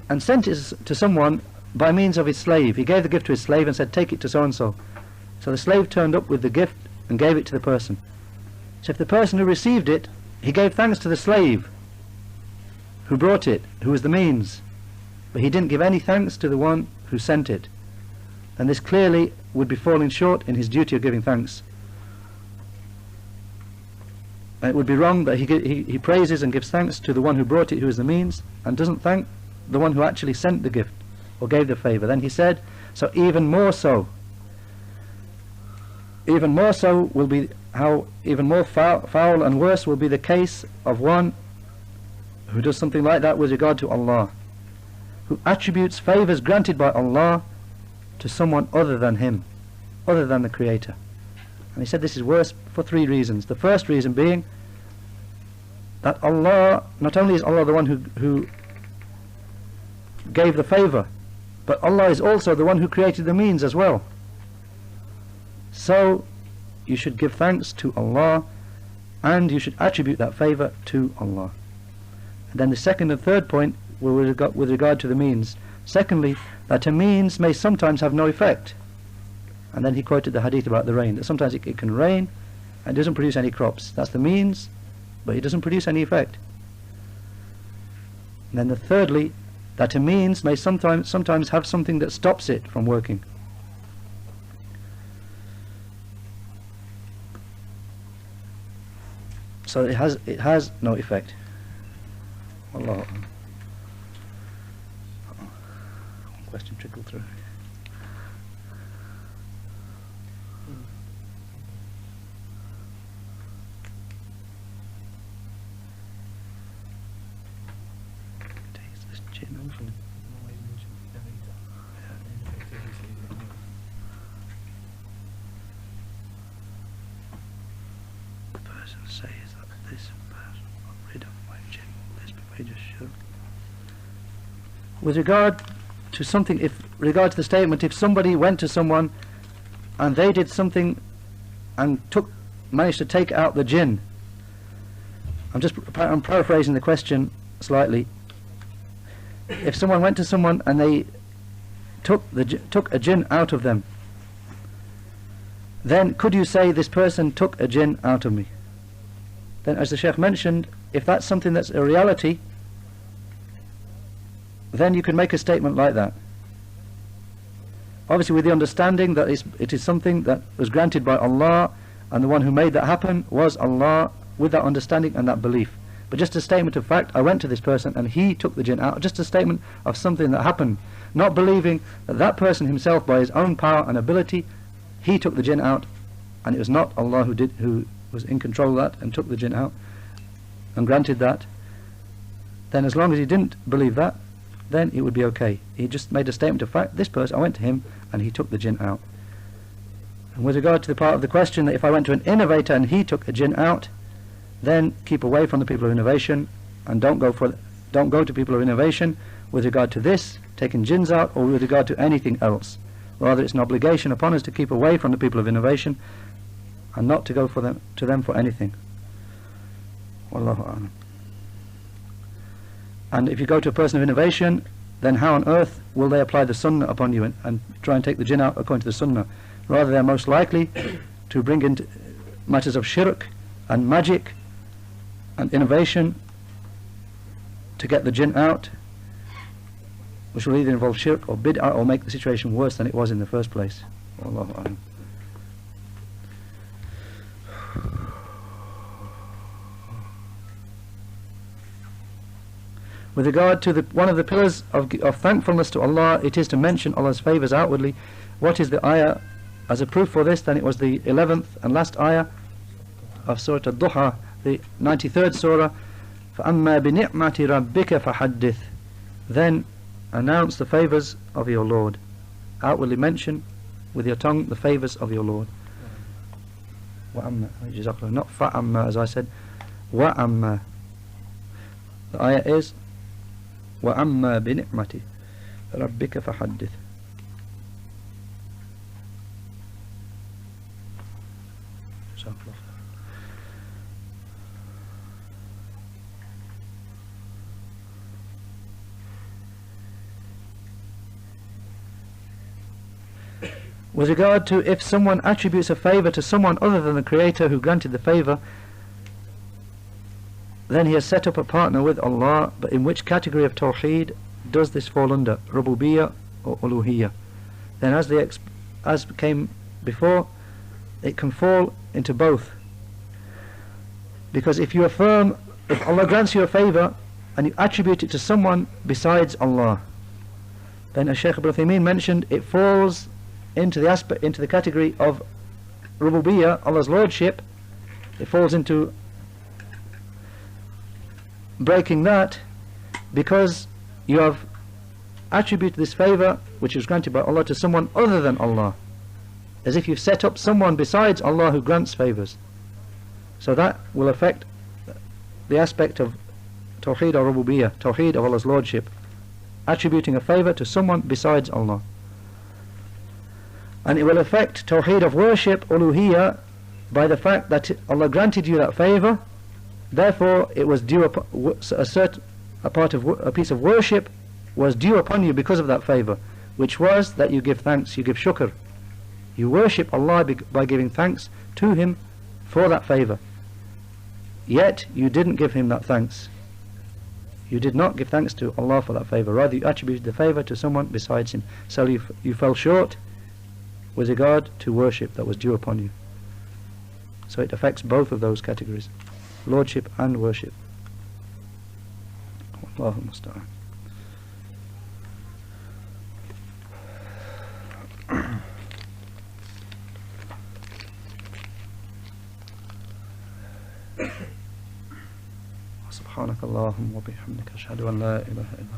Speaker 1: and sent it to someone by means of his slave. He gave the gift to his slave and said, take it to so and so. So the slave turned up with the gift and gave it to the person. So if the person who received it, he gave thanks to the slave who brought it, who was the means, but he didn't give any thanks to the one who sent it, then this clearly would be falling short in his duty of giving thanks. And it would be wrong that he praises and gives thanks to the one who brought it, who is the means, and doesn't thank the one who actually sent the gift or gave the favour. Then he said, so even more so will be how even more foul and worse will be the case of one who does something like that with regard to Allah, who attributes favours granted by Allah to someone other than him, other than the Creator. And he said this is worse for three reasons. The first reason being that Allah, not only is Allah the one who gave the favour, but Allah is also the one who created the means as well. So you should give thanks to Allah and you should attribute that favour to Allah. And then the second and third point were with regard to the means. Secondly, that a means may sometimes have no effect. And then he quoted the hadith about the rain, that sometimes it can rain and doesn't produce any crops. That's the means, but it doesn't produce any effect. And then thirdly, that a means may sometimes have something that stops it from working. So it has no effect. Allah. One question trickled through. With regard to something, regard to the statement, if somebody went to someone and they did something and managed to take out the jinn, I'm paraphrasing the question slightly. If someone went to someone and they took a jinn out of them, then could you say this person took a jinn out of me? Then, as the Shaykh mentioned, if that's something that's a reality, then you can make a statement like that. Obviously with the understanding that it is something that was granted by Allah, and the one who made that happen was Allah, with that understanding and that belief. But just a statement of fact, I went to this person and he took the jinn out, just a statement of something that happened, not believing that that person himself, by his own power and ability, he took the jinn out, and it was not Allah who was in control of that and took the jinn out and granted that. Then as long as he didn't believe that, then it would be okay. He just made a statement of fact, this person, I went to him and he took the jinn out. And with regard to the part of the question that if I went to an innovator and he took a jinn out, then keep away from the people of innovation, and don't go to people of innovation with regard to this, taking jinns out, or with regard to anything else. Rather, it's an obligation upon us to keep away from the people of innovation and not to go to them for anything. Wallahu a'lam. And if you go to a person of innovation, then how on earth will they apply the sunnah upon you and try and take the jinn out according to the sunnah? Rather, they're most likely to bring into matters of shirk and magic and innovation to get the jinn out, which will either involve shirk or bid'ah, or make the situation worse than it was in the first place. Wallahu a'lam. With regard to one of the pillars of thankfulness to Allah, it is to mention Allah's favours outwardly. What is the ayah as a proof for this? Then it was the 11th and last ayah of Surah Al-Duha, the 93rd surah. فَأَمَّا بِنِعْمَةِ رَبِّكَ فَحَدِّثْ. Then announce the favours of your Lord. Outwardly mention with your tongue the favours of your Lord. وَأَمَّا, not فَأَمَّا as I said, وَأَمَّا. The ayah is وَأَمَّا بِنِعْمَةِ رَبِّكَ فَحَدِّثْ. With regard to if someone attributes a favour to someone other than the Creator who granted the favour, then he has set up a partner with Allah. But in which category of Tawheed does this fall under? Rububiyyah or Uluhiyyah? Then as came before, it can fall into both. Because if you affirm, if Allah grants you a favour and you attribute it to someone besides Allah, then as Shaykh Ibn Uthaymeen mentioned, it falls into the category of Rububiyyah, Allah's Lordship. It falls into breaking that, because you have attributed this favour which is granted by Allah to someone other than Allah, as if you've set up someone besides Allah who grants favours. So that will affect the aspect of Tawheed or Rububiyyah, Tawheed of Allah's Lordship, attributing a favour to someone besides Allah. And it will affect Tawheed of worship, Uluhiyyah, by the fact that Allah granted you that favour, therefore it was due a piece of worship was due upon you because of that favour, which was that you give thanks, you give shukr, you worship Allah by giving thanks to Him for that favour. Yet you didn't give Him that thanks. You did not give thanks to Allah for that favour, rather you attributed the favour to someone besides Him. So you fell short with regard to worship that was due upon you. So it affects both of those categories, lordship and worship. Allahu musta'an. سبحانك اللهم وبحمدك أشهد أن لا إله إلا